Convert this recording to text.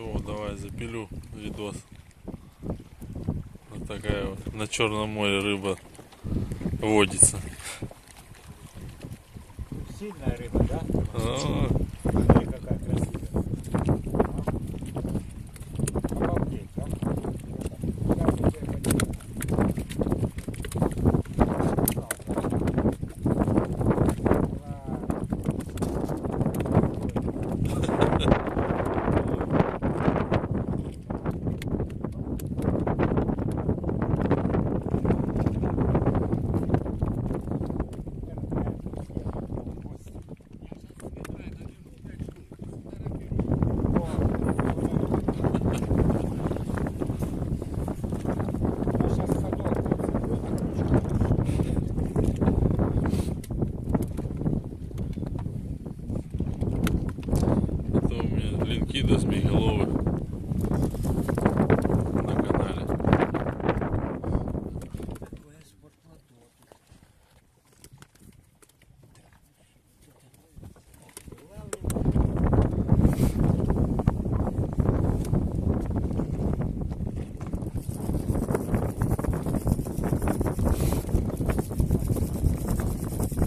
О, давай запилю видос. Вот такая вот на Черном море рыба водится. Сильная рыба, да? А, Смотри, какая красивая. Обалдеть, да? Сейчас я тебе покажу. это у меня линкида змееголовый.